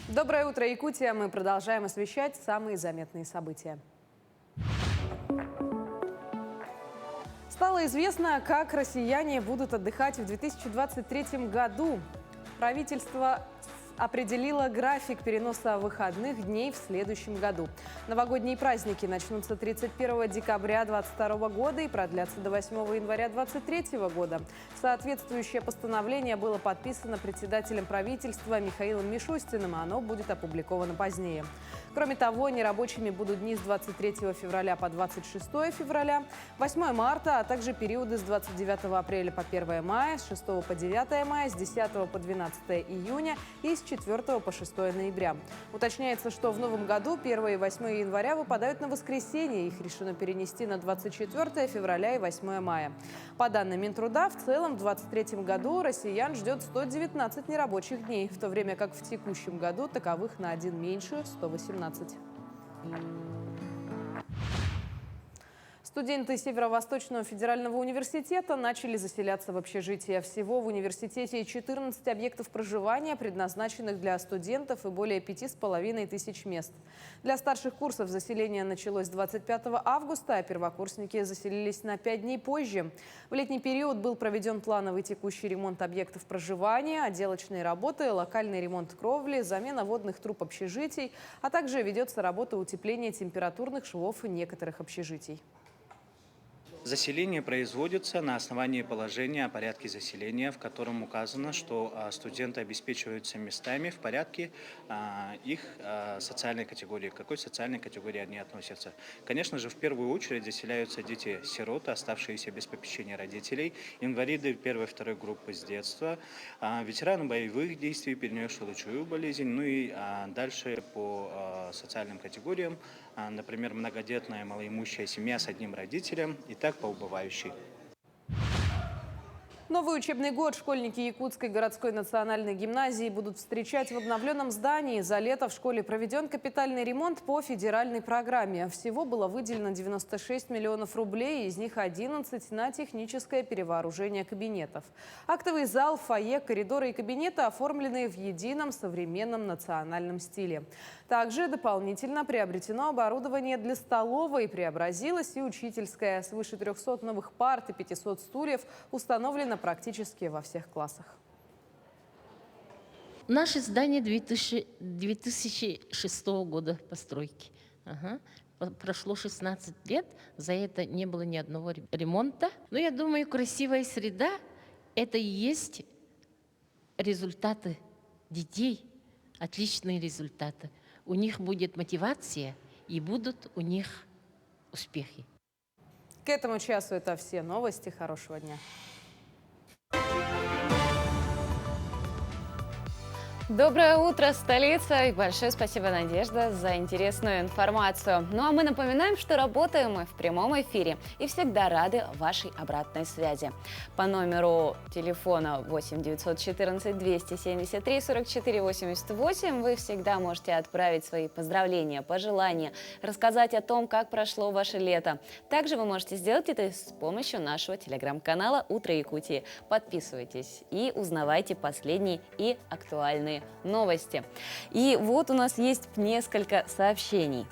Доброе утро, Якутия! Мы продолжаем освещать самые заметные события. Стало известно, как россияне будут отдыхать в 2023 году. Правительство определила график переноса выходных дней в следующем году. Новогодние праздники начнутся 31 декабря 2022 года и продлятся до 8 января 2023 года. Соответствующее постановление было подписано председателем правительства Михаилом Мишустиным, и оно будет опубликовано позднее. Кроме того, нерабочими будут дни с 23 февраля по 26 февраля, 8 марта, а также периоды с 29 апреля по 1 мая, с 6 по 9 мая, с 10 по 12 июня и с 4 по 6 ноября. Уточняется, что в новом году 1 и 8 января выпадают на воскресенье. Их решено перенести на 24 февраля и 8 мая. По данным Минтруда, в целом в 2023 году россиян ждет 119 нерабочих дней, в то время как в текущем году таковых на один меньше – 118. Студенты Северо-Восточного федерального университета начали заселяться в общежития. Всего в университете 14 объектов проживания, предназначенных для студентов, и более 5500 мест. Для старших курсов заселение началось 25 августа, а первокурсники заселились на 5 дней позже. В летний период был проведен плановый текущий ремонт объектов проживания, отделочные работы, локальный ремонт кровли, замена водных труб общежитий, а также ведется работа утепления температурных швов некоторых общежитий. Заселение производится на основании положения о порядке заселения, в котором указано, что студенты обеспечиваются местами в порядке их социальной категории, к какой социальной категории они относятся. Конечно же, в первую очередь заселяются дети-сироты, оставшиеся без попечения родителей, инвалиды первой и второй группы с детства, ветераны боевых действий, перенесшие лучевую болезнь, ну и дальше по социальным категориям, например, многодетная малоимущая семья с одним родителем и так по убывающей. Новый учебный год школьники Якутской городской национальной гимназии будут встречать в обновленном здании. За лето в школе проведен капитальный ремонт по федеральной программе. Всего было выделено 96 миллионов рублей, из них 11 на техническое перевооружение кабинетов. Актовый зал, фойе, коридоры и кабинеты оформлены в едином современном национальном стиле. Также дополнительно приобретено оборудование для столовой, преобразилась и учительская. Свыше 300 новых парт и 500 стульев установлено практически во всех классах. Наше здание 2006 года постройки. Прошло 16 лет, за это не было ни одного ремонта. Но я думаю, красивая среда – это и есть результаты детей, отличные результаты. У них будет мотивация и будут у них успехи. К этому часу это все новости. Хорошего дня. Доброе утро, столица! И большое спасибо, Надежда, за интересную информацию. Ну а мы напоминаем, что работаем мы в прямом эфире и всегда рады вашей обратной связи. По номеру телефона 8 914 273 44 88 вы всегда можете отправить свои поздравления, пожелания, рассказать о том, как прошло ваше лето. Также вы можете сделать это с помощью нашего телеграм-канала «Утро Якутии». Подписывайтесь и узнавайте последние и актуальные новости. И вот у нас есть несколько сообщений.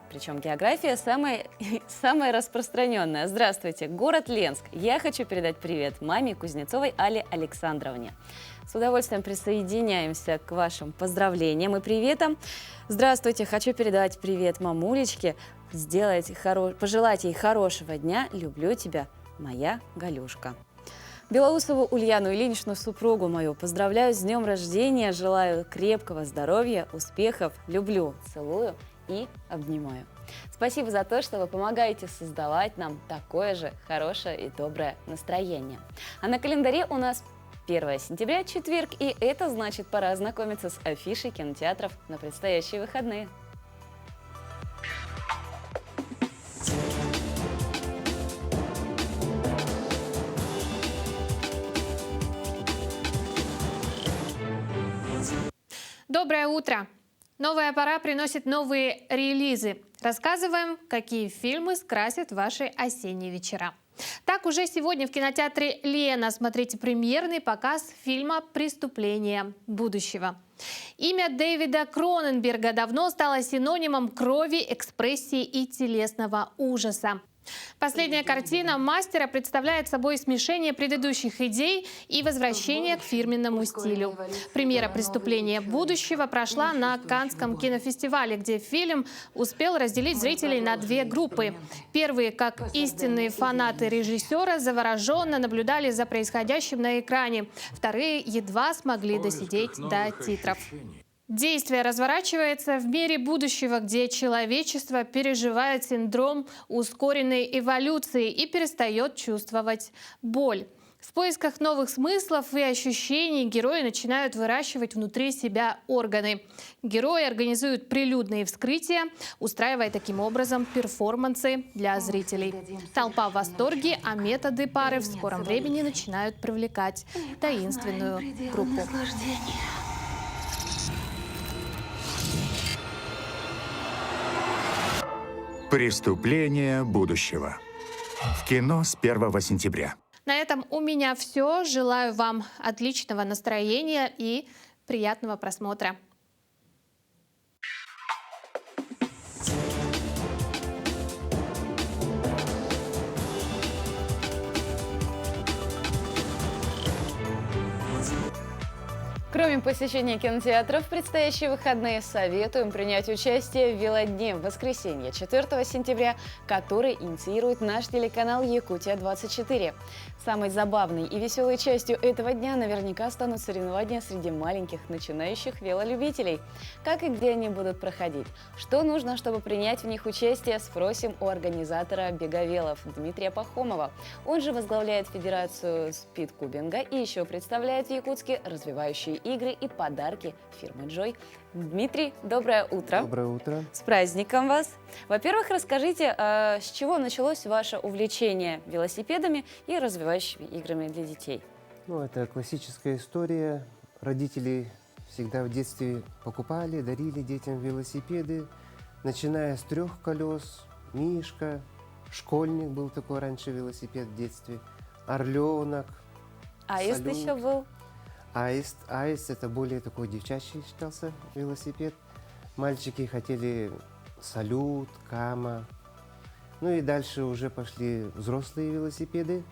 Причем география самая распространенная. Здравствуйте, город Ленск. Я хочу передать привет маме Кузнецовой Алле Александровне. С удовольствием присоединяемся к вашим поздравлениям и приветам. Здравствуйте, хочу передать привет мамулечке, пожелать ей хорошего дня. Люблю тебя, моя Галюшка. Белоусову Ульяну Ильиничну, супругу мою, поздравляю с днем рождения, желаю крепкого здоровья, успехов, люблю, целую и обнимаю. Спасибо за то, что вы помогаете создавать нам такое же хорошее и доброе настроение. А на календаре у нас 1 сентября, четверг, и это значит, пора ознакомиться с афишей кинотеатров на предстоящие выходные. Доброе утро! Новая пора приносит новые релизы. Рассказываем, какие фильмы скрасят ваши осенние вечера. Так, уже сегодня в кинотеатре «Лена» смотрите премьерный показ фильма «Преступление будущего». Имя Дэвида Кроненберга давно стало синонимом крови, экспрессии и телесного ужаса. Последняя картина мастера представляет собой смешение предыдущих идей и возвращение к фирменному стилю. Премьера «Преступления будущего» прошла на Каннском кинофестивале, где фильм успел разделить зрителей на две группы. Первые, как истинные фанаты режиссера, завороженно наблюдали за происходящим на экране. Вторые едва смогли досидеть до титров. Действие разворачивается в мире будущего, где человечество переживает синдром ускоренной эволюции и перестает чувствовать боль. В поисках новых смыслов и ощущений герои начинают выращивать внутри себя органы. Герои организуют прилюдные вскрытия, устраивая таким образом перформансы для зрителей. Толпа в восторге, а методы пары в скором времени начинают привлекать таинственную группу. Преступление будущего. В кино с 1 сентября. На этом у меня все. Желаю вам отличного настроения и приятного просмотра. Кроме посещения кинотеатров, в предстоящие выходные советуем принять участие в велодне в воскресенье 4 сентября, который инициирует наш телеканал «Якутия-24». Самой забавной и веселой частью этого дня наверняка станут соревнования среди маленьких начинающих велолюбителей. Как и где они будут проходить? Что нужно, чтобы принять в них участие, спросим у организатора беговелов Дмитрия Пахомова. Он же возглавляет Федерацию спидкубинга и еще представляет в Якутске развивающие игры и подарки фирмы Joy. Дмитрий, доброе утро. Доброе утро. С праздником вас. Во-первых, расскажите, с чего началось ваше увлечение велосипедами и развивающими играми для детей? Ну, это классическая история. Родители всегда в детстве покупали, дарили детям велосипеды, начиная с 3 колес, Мишка, школьник был такой раньше велосипед в детстве, орленок, Аист салют. еще был. Аист это более такой девчачий считался велосипед. Мальчики хотели салют, кама. Ну и дальше уже пошли взрослые велосипеды.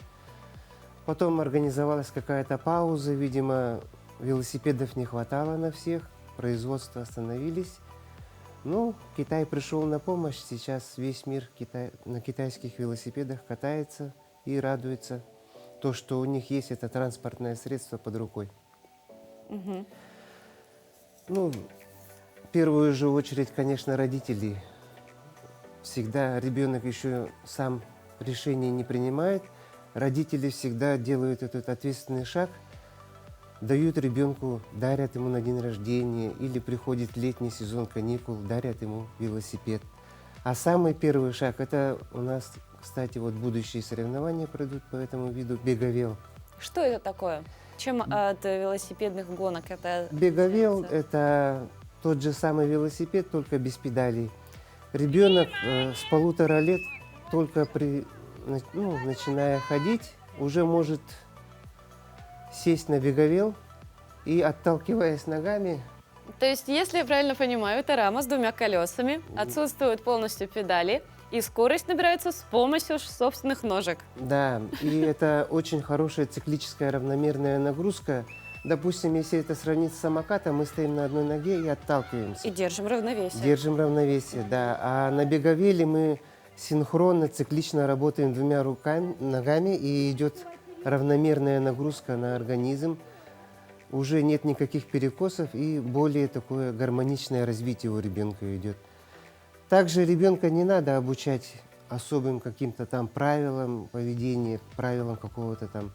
Потом организовалась какая-то пауза, видимо, велосипедов не хватало на всех, производства остановились. Ну, Китай пришел на помощь, сейчас весь мир на китайских велосипедах катается и радуется. То, что у них есть, это транспортное средство под рукой. Угу. Ну, в первую же очередь, конечно, родители. Всегда ребенок еще сам решение не принимает. Родители всегда делают этот ответственный шаг, дают ребенку, дарят ему на день рождения, или приходит летний сезон каникул, дарят ему велосипед. А самый первый шаг, это у нас, кстати, вот будущие соревнования пройдут по этому виду беговел. Что это такое? Чем от велосипедных гонок это Беговел – отличается? это тот же самый велосипед, только без педалей. Ребенок с 1,5 лет, только начиная ходить, уже может сесть на беговел и, отталкиваясь ногами. То есть, если я правильно понимаю, это рама с 2 колесами, отсутствуют полностью педали, и скорость набирается с помощью собственных ножек. Да, и это очень хорошая циклическая равномерная нагрузка. Допустим, если это сравнить с самокатом, мы стоим на одной ноге и отталкиваемся. И держим равновесие. Держим равновесие, да. А на беговеле мы синхронно, циклично работаем 2 ногами, и идет равномерная нагрузка на организм. Уже нет никаких перекосов, и более такое гармоничное развитие у ребенка идет. Также ребенка не надо обучать особым каким-то там правилам поведения, правилам какого-то там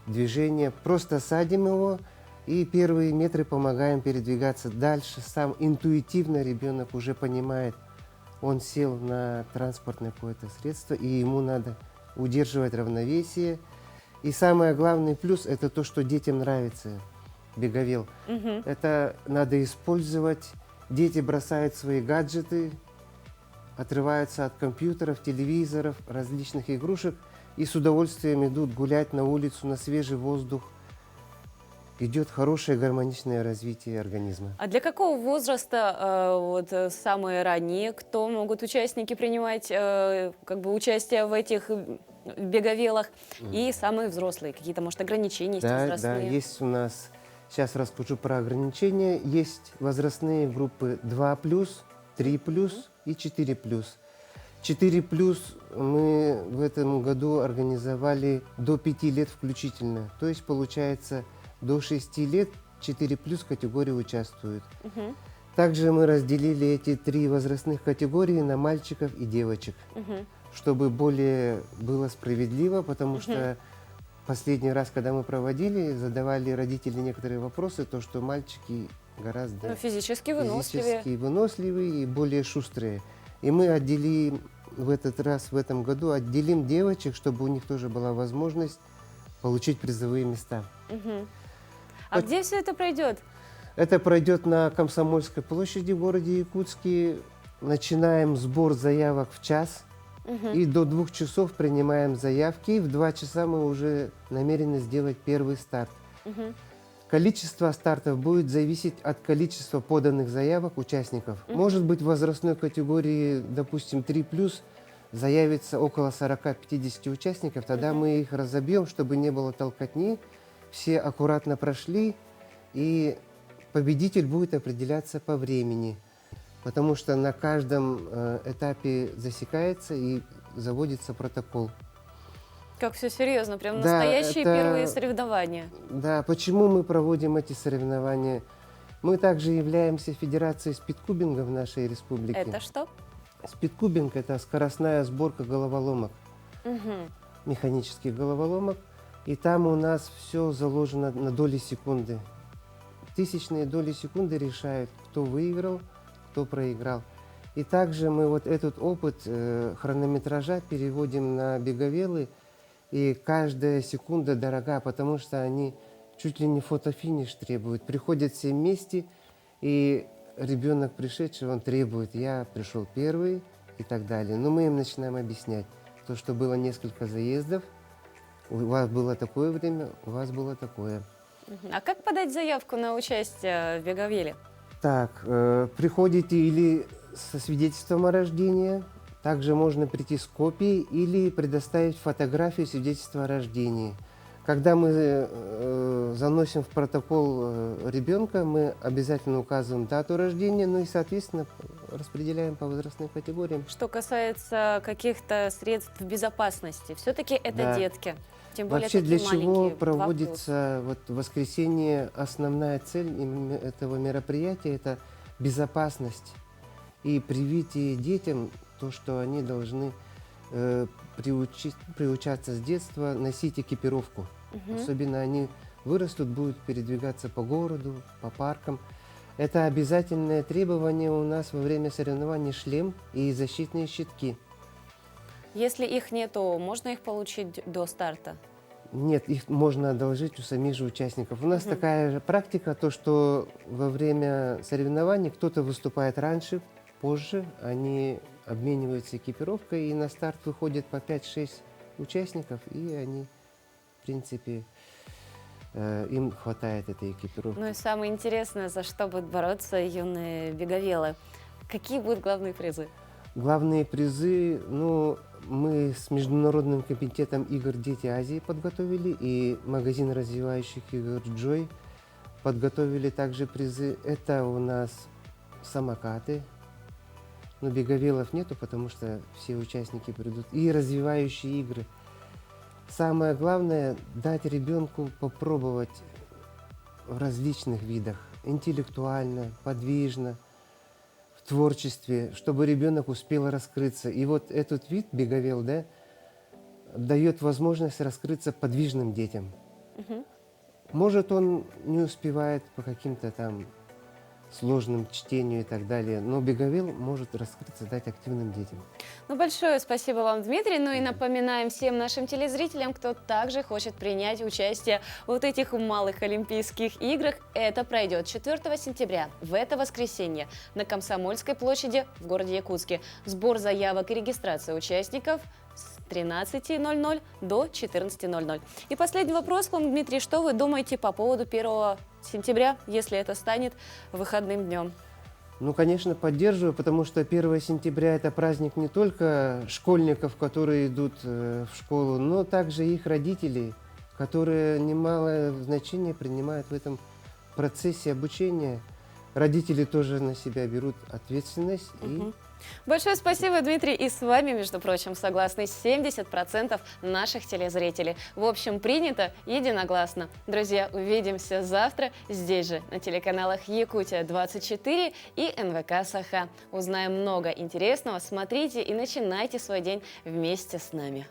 движения. Просто садим его и первые метры помогаем передвигаться дальше. Сам интуитивно ребенок уже понимает, он сел на транспортное какое-то средство, и ему надо удерживать равновесие. И самый главный плюс – это то, что детям нравится беговел. Это надо использовать. Дети бросают свои гаджеты, отрываются от компьютеров, телевизоров, различных игрушек и с удовольствием идут гулять на улицу, на свежий воздух. Идет хорошее гармоничное развитие организма. А для какого возраста самые ранние, кто могут участники принимать участие в этих беговелах, и самые взрослые? Какие-то, может, ограничения есть возрастные? Да, есть у нас, сейчас расскажу про ограничения, есть возрастные группы 2+, 3+ и 4+. 4+ мы в этом году организовали до 5 лет включительно. То есть, получается, до 6 лет 4+ категории участвуют. Также мы разделили эти 3 возрастных категории на мальчиков и девочек, чтобы более было справедливо, потому что последний раз, когда мы проводили, задавали родители некоторые вопросы, то что мальчики гораздо физически выносливые и более шустрые. И мы отделим в этот раз, в этом году, отделим девочек, чтобы у них тоже была возможность получить призовые места. А где все это пройдет? Это пройдет на Комсомольской площади в городе Якутске. начинаем сбор заявок в час. И до 2 часов принимаем заявки. И в 2 часа мы уже намерены сделать первый старт. Количество стартов будет зависеть от количества поданных заявок участников. Может быть, в возрастной категории, допустим, 3+, заявится около 40-50 участников. Тогда мы их разобьем, чтобы не было толкотни. Все аккуратно прошли, и победитель будет определяться по времени. Потому что на каждом этапе засекается и заводится протокол. Как все серьезно, прям Да, настоящие это- первые соревнования. Да, почему мы проводим эти соревнования? Мы также являемся федерацией спидкубинга в нашей республике. Это что? Спидкубинг – это скоростная сборка головоломок, Мгм. механических головоломок. И там у нас все заложено на доли секунды. Тысячные доли секунды решают, кто выиграл, кто проиграл. И также мы вот этот опыт хронометража переводим на беговелы. И каждая секунда дорога, потому что они чуть ли не фотофиниш требуют. Приходят все вместе, и ребенок пришедший, он требует, я пришел первый и так далее. Но мы им начинаем объяснять, то, что было несколько заездов, у вас было такое время, у вас было такое. А как подать заявку на участие в беговеле? Так, приходите или со свидетельством о рождении, также можно прийти с копией или предоставить фотографию свидетельства о рождении. Когда мы заносим в протокол ребенка, мы обязательно указываем дату рождения, ну и, соответственно, распределяем по возрастным категориям. Что касается каких-то средств безопасности, все-таки это Да. детки. Тем более Вообще, такие для чего маленькие, 2+. проводится вот в воскресенье, основная цель этого мероприятия – это безопасность и привитие детям то, что они должны приучаться с детства носить экипировку. Особенно они вырастут, будут передвигаться по городу, по паркам. Это обязательное требование у нас во время соревнований: шлем и защитные щитки. Если их нету, можно их получить до старта? Нет, их можно одолжить у самих же участников. У нас такая же практика, то, что во время соревнований кто-то выступает раньше, позже, они обмениваются экипировкой, и на старт выходит по 5-6 участников, и они, в принципе, им хватает этой экипировки. Ну и самое интересное, за что будут бороться юные беговелы. Какие будут главные призы? Главные призы, ну, мы с Международным комитетом игр «Дети Азии» подготовили, и магазин развивающих игр «Джой» подготовили также призы. Это у нас самокаты, но беговелов нету, потому что все участники придут. И развивающие игры. Самое главное – дать ребенку попробовать в различных видах. Интеллектуально, подвижно, в творчестве, чтобы ребенок успел раскрыться. И вот этот вид беговел, да, дает возможность раскрыться подвижным детям. Может, он не успевает по каким-то там сложным чтению и так далее, но беговел может раскрыться, дать активным детям. Ну, большое спасибо вам, Дмитрий. Ну и напоминаем всем нашим телезрителям, кто также хочет принять участие в вот этих малых Олимпийских играх. Это пройдет 4 сентября, в это воскресенье, на Комсомольской площади в городе Якутске. Сбор заявок и регистрация участников с 13:00 до 14:00. И последний вопрос к вам, Дмитрий. Что вы думаете по поводу 1 сентября, если это станет выходным днем? Ну, конечно, поддерживаю, потому что 1 сентября – это праздник не только школьников, которые идут в школу, но также их родителей, которые немалое значение принимают в этом процессе обучения. Родители тоже на себя берут ответственность. И Большое спасибо, Дмитрий. И с вами, между прочим, согласны 70% наших телезрителей. В общем, принято единогласно. Друзья, увидимся завтра здесь же, на телеканалах Якутия-24 и НВК Саха. Узнаем много интересного. Смотрите и начинайте свой день вместе с нами.